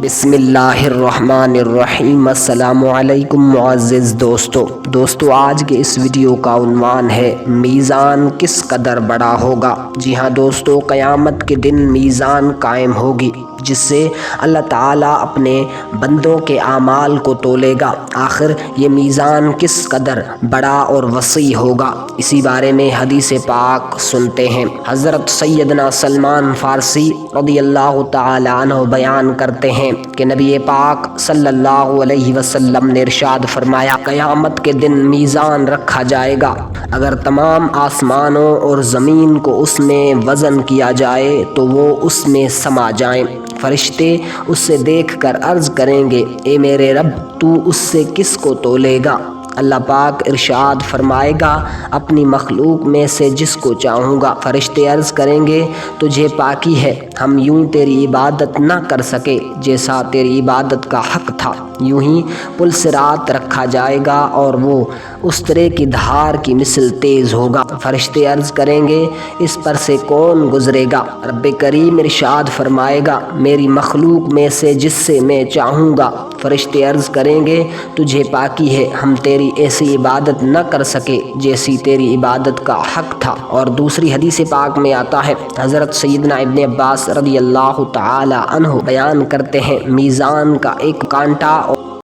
بسم اللہ الرحمن الرحیم۔ السلام علیکم معزز دوستو آج کے اس ویڈیو کا عنوان ہے میزان کس قدر بڑا ہوگا۔ جی ہاں دوستو، قیامت کے دن میزان قائم ہوگی جس سے اللہ تعالیٰ اپنے بندوں کے اعمال کو تولے گا۔ آخر یہ میزان کس قدر بڑا اور وسیع ہوگا، اسی بارے میں حدیث پاک سنتے ہیں۔ حضرت سیدنا سلمان فارسی رضی اللہ تعالیٰ عنہ بیان کرتے ہیں کہ نبی پاک صلی اللہ علیہ وسلم نے ارشاد فرمایا، قیامت کے دن میزان رکھا جائے گا، اگر تمام آسمانوں اور زمین کو اس میں وزن کیا جائے تو وہ اس میں سما جائیں۔ فرشتے اس سے دیکھ کر عرض کریں گے، اے میرے رب، تو اس سے کس کو تولے گا؟ اللہ پاک ارشاد فرمائے گا، اپنی مخلوق میں سے جس کو چاہوں گا۔ فرشتے عرض کریں گے، تجھے پاکی ہے، ہم یوں تیری عبادت نہ کر سکے جیسا تیری عبادت کا حق تھا۔ یوں ہی پل صراط رکھا جائے گا اور وہ استرے کی دھار کی مثل تیز ہوگا۔ فرشتے عرض کریں گے، اس پر سے کون گزرے گا؟ رب کریم ارشاد فرمائے گا، میری مخلوق میں سے جس سے میں چاہوں گا۔ فرشتے عرض کریں گے، تجھے پاکی ہے، ہم تیری ایسی عبادت نہ کر سکے جیسی تیری عبادت کا حق تھا۔ اور دوسری حدیث پاک میں آتا ہے، حضرت سیدنا ابن عباس رضی اللہ تعالی عنہ بیان کرتے ہیں، میزان کا ایک کانٹا